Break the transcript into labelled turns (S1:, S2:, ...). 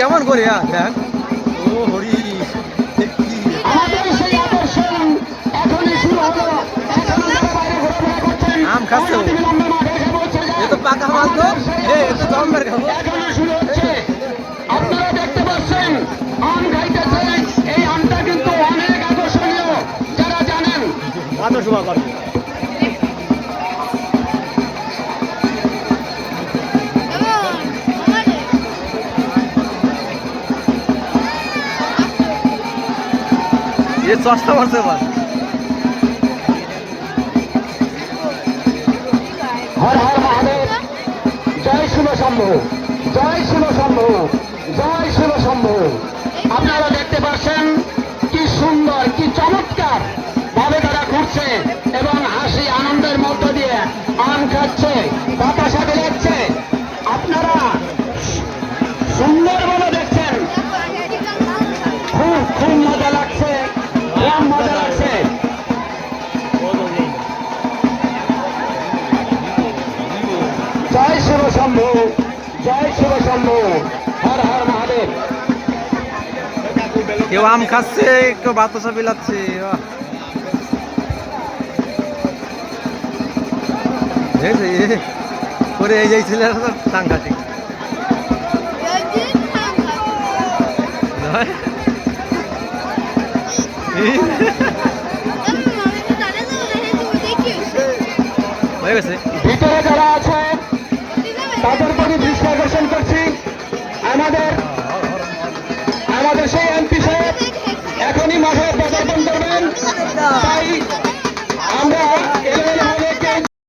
S1: কেমন করে দেখ ও হরি আম খাচ্ছে এ তো পাকা মাল তো এ তো জম্মের খাবো
S2: আপনারা দেখতে পাচ্ছেন আম খাইতেছে এই আমটা কিন্তু অনেক আকর্ষণীয় যারা জানেন
S1: ये सस्ता पड़ते बस
S2: হর হর মহাদেব জয় শিব শম্ভু জয় শিব শম্ভু জয় শিব শম্ভু আপনারা দেখতে পাচ্ছেন কি সুন্দর কি চমৎকার ভাবে তারা ঘুরছে এবং হাসি আনন্দের মধ্য দিয়ে আম খাচ্ছে বাতাসা বেরোচ্ছে আপনারা সুন্দরভাবে দেখছেন খুব খুব মজা লাগছে খুব মজা লাগছে জয় শিব শম্ভু জয় শিব শম্ভু হর হর মহাদেব
S1: কেউ আম খাচ্ছে কেউ বাতাসা বিলাচ্ছে করে এই যাই ছেলে সাংঘাতিক
S2: ভিতরে যারা আছে তাদের